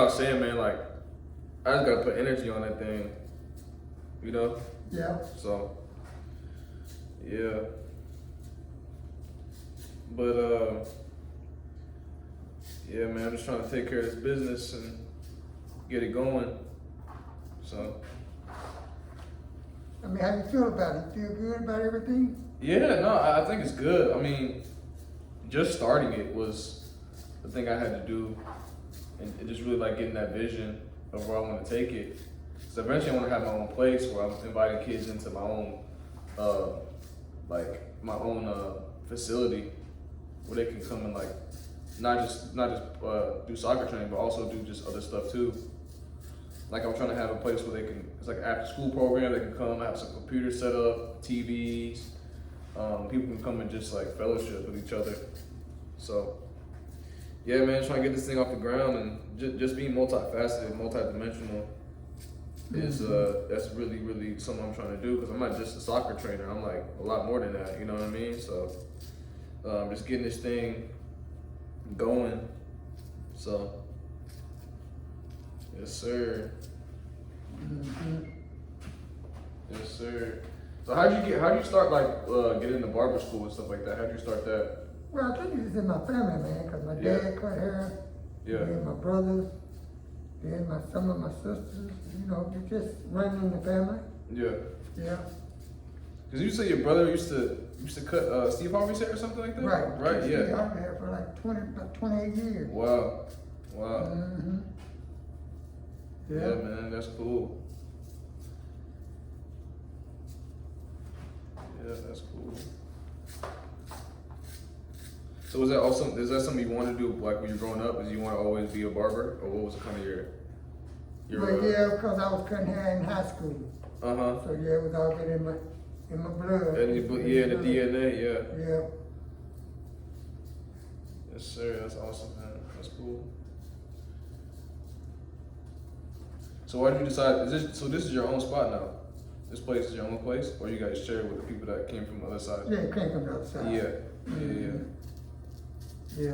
was saying, man, like, I just gotta put energy on that thing, you know? Yeah. So, yeah. But, yeah, man, I'm just trying to take care of this business and get it going. So. I mean, how you feel about it? You feel good about everything? Yeah, no, I think it's good. I mean, just starting it was the thing I had to do, and just really like getting that vision of where I want to take it. So eventually I want to have my own place where I'm inviting kids into my own, facility where they can come and like, not just do soccer training, but also do just other stuff too. Like I'm trying to have a place where they can, it's like an after school program, they can come, have some computers set up, TVs, people can come and just like fellowship with each other. So yeah, man, trying to get this thing off the ground and just being multifaceted, multidimensional is that's really, really something I'm trying to do, because I'm not just a soccer trainer, I'm like a lot more than that, you know what I mean? So just getting this thing going. So yes, sir. Yes, sir. So how'd you start like getting into barber school and stuff like that? How'd you start that? Well, I think it's in my family, man, because my dad cut hair, then my brothers, then some of my sisters, you know, they just running in the family. Yeah. Yeah. Cause you say your brother used to cut Steve Harvey's hair or something like that? Right. Right. Yeah. Steve Harvey hair for like about 28 years. Wow. Yeah. Yeah, man, that's cool. Yeah, that's cool. So is that something you want to do, like when you're growing up? Is you want to always be a barber, or what was kind of your? Well, yeah, because I was cutting hair in high school. So yeah, it was already in my blood. And the DNA, yeah. Yeah. Yes, sir. That's awesome, man. That's cool. So why did you decide? This is your own spot now? This place is your own place, or you guys share it with the people that came from the other side? Yeah, it came from the other side. Yeah. Yeah.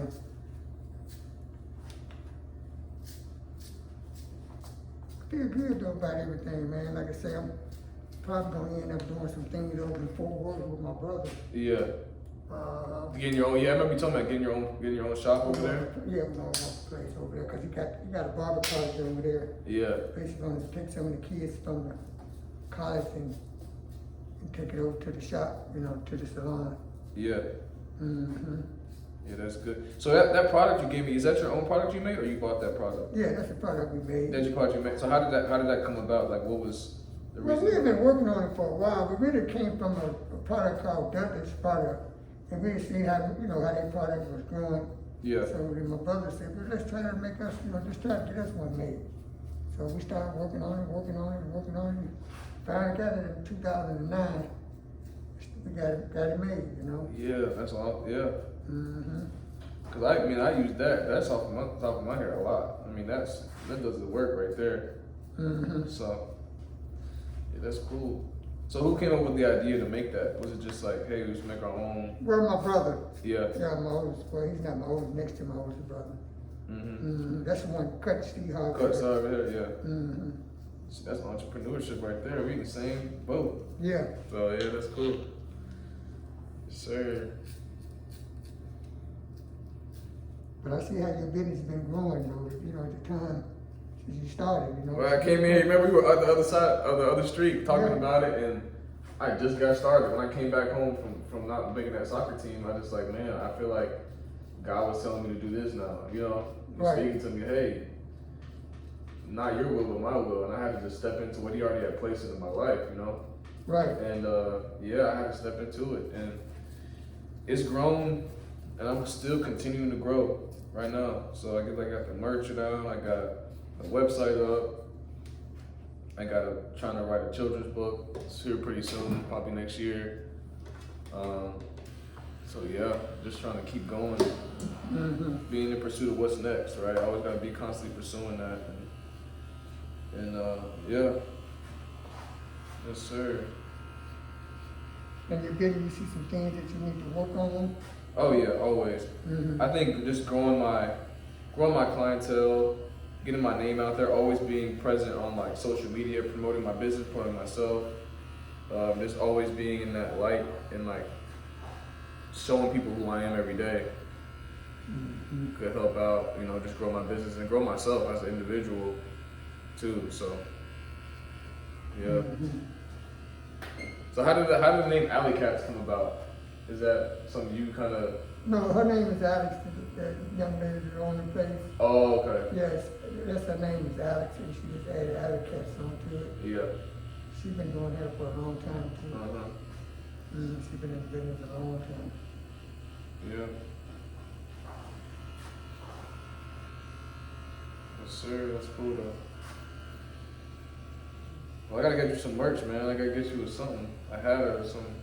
I feel good though about everything, man. Like I say, I'm probably gonna end up doing some things over in Fort Worth with my brother. Yeah. Getting your own. Yeah, I remember you talking about getting your own shop over there. Yeah, we're gonna have a place over there because he got a barber college over there. Yeah. Basically, gonna take some of the kids from the college and take it over to the shop, you know, to the salon. Yeah. Yeah, that's good. So that product you gave me, is that your own product you made, or you bought that product? Yeah, that's the product we made. That's your product you made. So how did that come about? Like, what was the reason? Well, we have been working on it for a while. We really came from a product called Dudley's product, and we seen how their product was growing. Yeah. So then my brother said, well, let's try to make us, just try to get us one made. So we started working on it. Finally got it in 2009. We got it made, you know. Yeah, that's all. Yeah. Cause I use that. That's off the top of my hair a lot. I mean, that does the work right there. So yeah, that's cool. So who came up with the idea to make that? Was it just like, hey, we should make our own? Well, my brother. Yeah. Yeah, my oldest. Well, he's not my oldest. Next to my oldest brother. That's the one cut Steve Harvey. Cut Steve Harvey hair, yeah. See, that's entrepreneurship right there. We in the same boat. Yeah. So yeah, that's cool. Yes, sir. But I see how your business has been growing, though. At the time since you started, Well, I came here. Remember, we were on the other side of the other street talking about it, and I just got started. When I came back home from not making that soccer team, I just like, man, I feel like God was telling me to do this now. He's speaking to me, hey, not your will, but my will, and I had to just step into what He already had placed in my life, Right. And yeah, I had to step into it, and it's grown, and I'm still continuing to grow right now. So I got the merch out, I got a website up, trying to write a children's book. It's here pretty soon, probably next year. So yeah, just trying to keep going, being in pursuit of what's next, right? I always gotta be constantly pursuing that, and yeah, yes sir. And you're getting, you see some things that you need to work on? Oh yeah, always. I think just growing my clientele getting my name out there, always being present on like social media, promoting my business, promoting myself. Just always being in that light and like showing people who I am every day could help out, you know, just grow my business and grow myself as an individual too. So yeah. So how did the name Alley Cats come about? Is that something you kind of? No, her name is Alex, the young lady that's on the face. Oh, okay. Yes, that's her name is Alex, and she just added Alley Cats onto it. Yeah. She's been doing that for a long time too. She's been in business a long time. Yeah. Yes, sir. That's cool though. Well, I gotta get you some merch, man. I gotta get you something, a hat or something.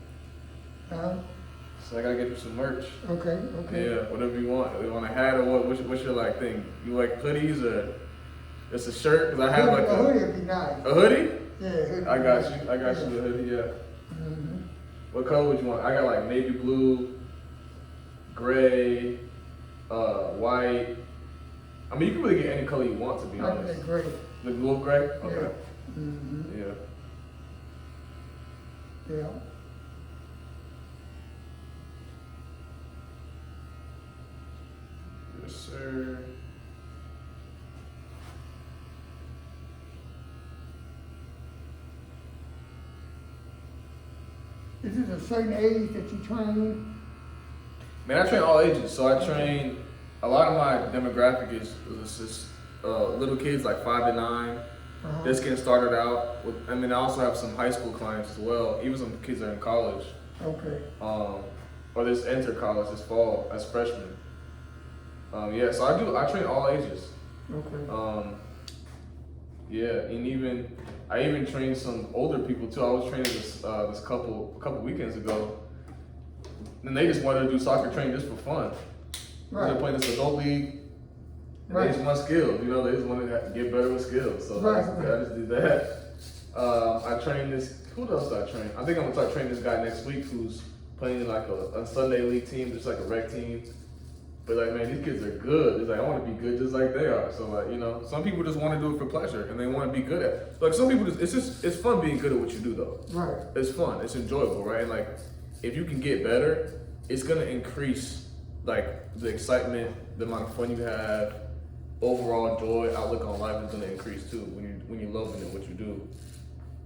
So I gotta get you some merch. Okay. Yeah, whatever you want. You want a hat or what? What's your like thing? You like hoodies or just a shirt? Cause I have like a hoodie would be nice. A hoodie? Yeah, hoodie. I got you. I got you a hoodie. Yeah. What color would you want? I got like navy blue, gray, white. I mean, you can really get any color you want, to be honest. I like gray. The blue gray? Okay. Yeah. Yeah. Yeah. Yes, sir. Is it a certain age that you train? Man, I train all ages. So I train, a lot of my demographic is just little kids like 5 to 9. Just getting started out. And then I also have some high school clients as well. Even some kids that are in college. Okay. Or just enter college this fall as freshmen. Yeah, so I train all ages. Okay. Yeah, and I even trained some older people too. I was training this couple weekends ago, and they just wanted to do soccer training just for fun. Right. They're playing this adult league, and they just want skills. You know, they just wanted to get better with skills. So I just did that. I trained this. Who else did I train? I think I'm gonna start training this guy next week who's playing in like a Sunday league team, just like a rec team. But like, man, these kids are good. It's like, I want to be good just like they are. So like, you know, some people just want to do it for pleasure and they want to be good at it. Like some people it's fun being good at what you do though. Right. It's fun, it's enjoyable, right? And like, if you can get better, it's gonna increase like the excitement, the amount of fun you have, overall joy, outlook on life is gonna increase too when you're loving it, what you do.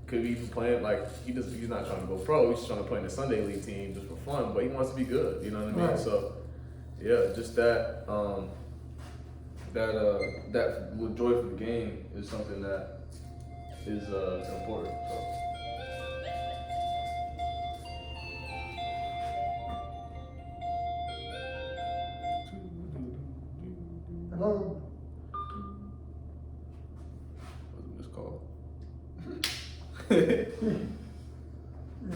Could be even playing like, he's not trying to go pro, he's just trying to play in the Sunday league team just for fun, but he wants to be good, you know what I mean? Right. So yeah, just that joy for the game is something that is important. So. Hello. What's this called?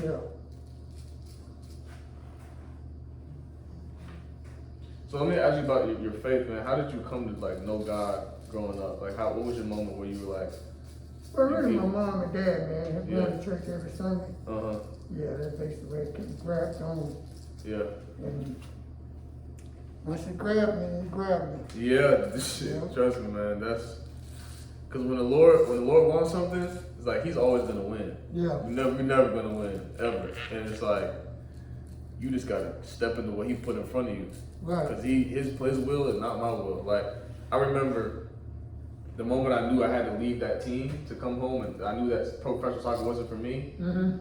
Yeah. So let me ask you about your faith, man. How did you come to like know God growing up? Like, what was your moment where you were like? Well, really, my mom and dad, man, have Yeah. gone to church every Sunday. Yeah, that's basically where it grabbed on. Yeah. And once it grabbed me, it grabbed me. Yeah, this shit. Yeah. Trust me, man. That's because when the Lord wants something, it's like He's always gonna win. Yeah. You're never gonna win ever, and it's like you just gotta step into what He put in front of you. Right. Because His will is not my will. Like I remember the moment I knew I had to leave that team to come home, and I knew that professional soccer wasn't for me. Mm-hmm.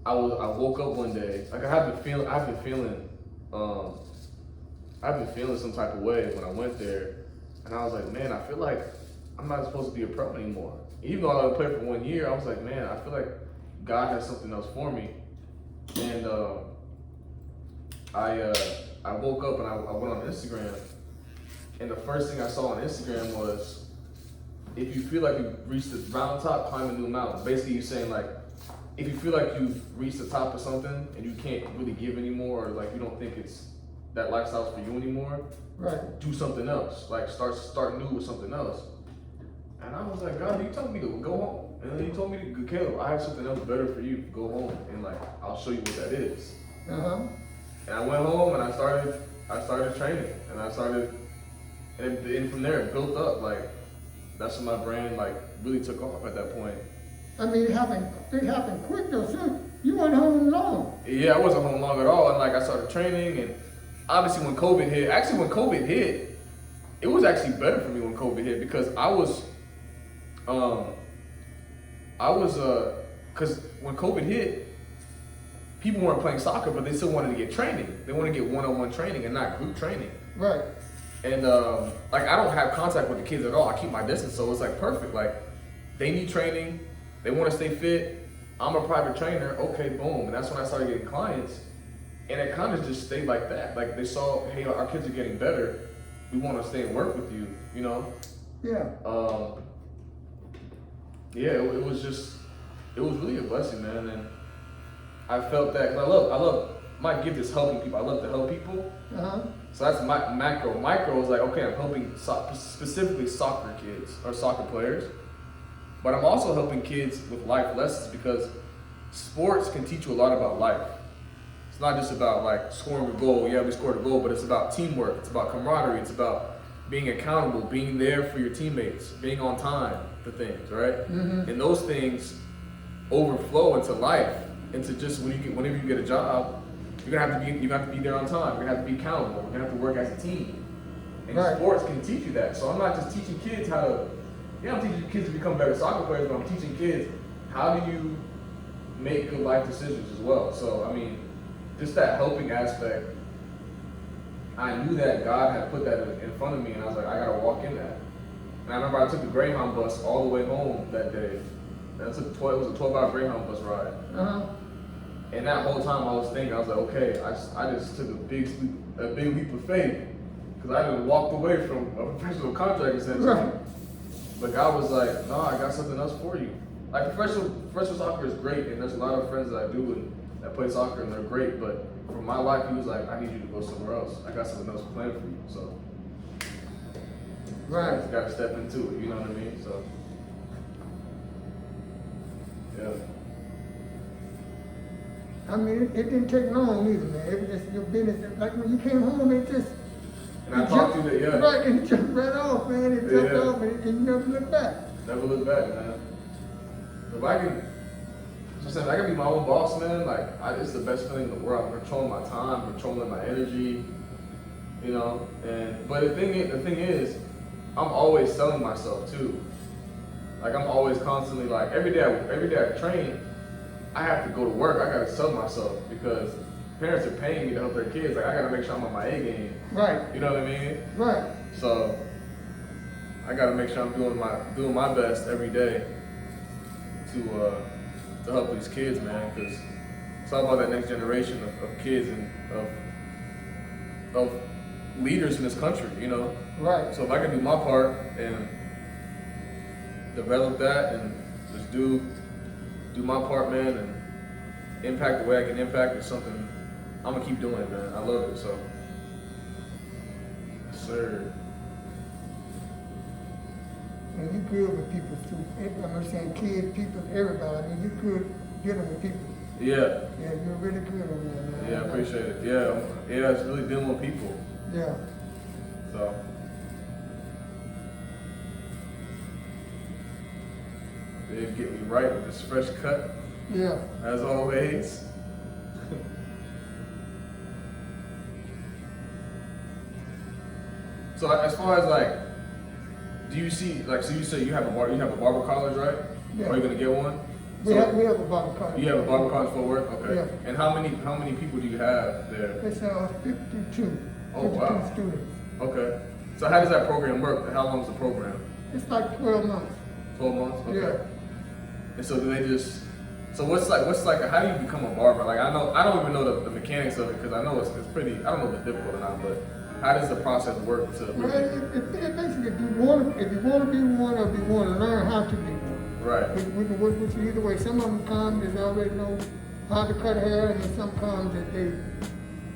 I woke up one day, like I've been feeling some type of way when I went there, and I was like, man, I feel like I'm not supposed to be a pro anymore. Even though I played for 1 year, I was like, man, I feel like God has something else for me. And I woke up and I went on Instagram, and the first thing I saw on Instagram was, if you feel like you've reached the mountaintop, climb a new mountain. Basically, you're saying like, if you feel like you've reached the top of something and you can't really give anymore, or like you don't think that lifestyle's for you anymore, right, do something else. Like start new with something else. And I was like, God, you told me to go home, and then He told me to, Caleb, I have something else better for you. Go home, and like I'll show you what that is. And I went home and I started training, and and from there it built up. Like that's when my brand like really took off at that point. I mean, it happened quick though, son. You weren't home long. Yeah, I wasn't home long at all, and like I started training, and obviously when COVID hit, it was actually better for me when COVID hit because because when COVID hit, people weren't playing soccer, but they still wanted to get training. They wanted to get one-on-one training and not group training. Right. And like I don't have contact with the kids at all. I keep my distance, so it's like perfect. Like they need training, they want to stay fit. I'm a private trainer. Okay, boom. And that's when I started getting clients, and it kind of just stayed like that. Like they saw, hey, our kids are getting better. We want to stay and work with you. You know. Yeah. Yeah. It was really a blessing, man. And I felt that because I love my gift is helping people. I love to help people. So that's my macro. Micro is like, okay, I'm helping specifically soccer kids or soccer players, but I'm also helping kids with life lessons because sports can teach you a lot about life. It's not just about like scoring a goal. Yeah, we scored a goal, but it's about teamwork. It's about camaraderie. It's about being accountable, being there for your teammates, being on time for things, right? And those things overflow into life, into just whenever you get a job. You have to be there on time. You're gonna have to be accountable. You're gonna have to work as a team. And sports can teach you that. So I'm not just teaching kids how to, I'm teaching kids to become better soccer players, but I'm teaching kids how do you make good life decisions as well. So I mean, just that helping aspect, I knew that God had put that in front of me, and I was like, I gotta walk in that. And I remember I took the Greyhound bus all the way home that day. It was a 12-hour Greyhound bus ride. And that whole time I was thinking, I was like, okay, I just took a big leap of faith because I just walked away from a professional contract essentially. But God was like, no, I got something else for you. Like professional soccer is great, and there's a lot of friends that I do and that play soccer and they're great. But for my life, He was like, I need you to go somewhere else. I got something else planned for you. So I just got to step into it. You know what I mean? So yeah. I mean, it didn't take long either, man. It was just your business. Like when you came home, it just. And I talked to you, yeah. Right, and it jumped right off, man. It jumped off, and you never looked back. Never look back, man. If I can be my own boss, man. Like, it's the best feeling in the world. I'm controlling my time, controlling my energy, you know. But the thing is, I'm always selling myself too. Like I'm always constantly like every day I train. I have to go to work. I gotta sell myself because parents are paying me to help their kids. Like I gotta make sure I'm on my A game. Right. You know what I mean? Right. So I gotta make sure I'm doing my best every day to help these kids, man. Because it's all about that next generation of kids and of leaders in this country. You know. Right. So if I can do my part and develop that and just do my part, man, and impact the way I can impact is something I'm gonna keep doing it, man. I love it, so. Yes, sir. And you good with people too. I'm saying kids, people, everybody. I mean, you good dealing with people. Yeah. Yeah, you're really good on that, man. Yeah, I appreciate it. Yeah, it's really dealing with people. Yeah. So. They get me right with this fresh cut. Yeah. As always. So as far as like, do you see like? So you say you have a barber college, right? Yeah. Are you gonna get one? We have a barber college. You have a barber college for work, okay? Yeah. And how many people do you have there? It's 52. Oh, 52 wow. students. Okay. So how does that program work? How long is the program? It's like 12 months. 12 months. Okay. Yeah. And so do they just? So what's like? How do you become a barber? Like I don't even know the mechanics of it because I know it's pretty. I don't know if it's difficult or not, but how does the process work to? Well, it basically, if you want to be one, or if you want to learn how to be one. Right. We can work with you either way. Some of them come that already know how to cut hair, and then some come that they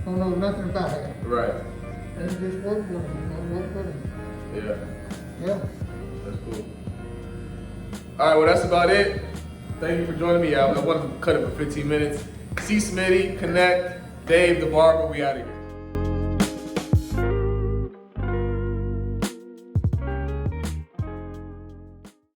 don't know nothing about hair. Right. And you just work with them. Work with them. Yeah. Yeah. That's cool. All right, well, that's about it. Thank you for joining me. I wanted to cut it for 15 minutes. Csmitty, Connect, Dave the Barber, we out of here.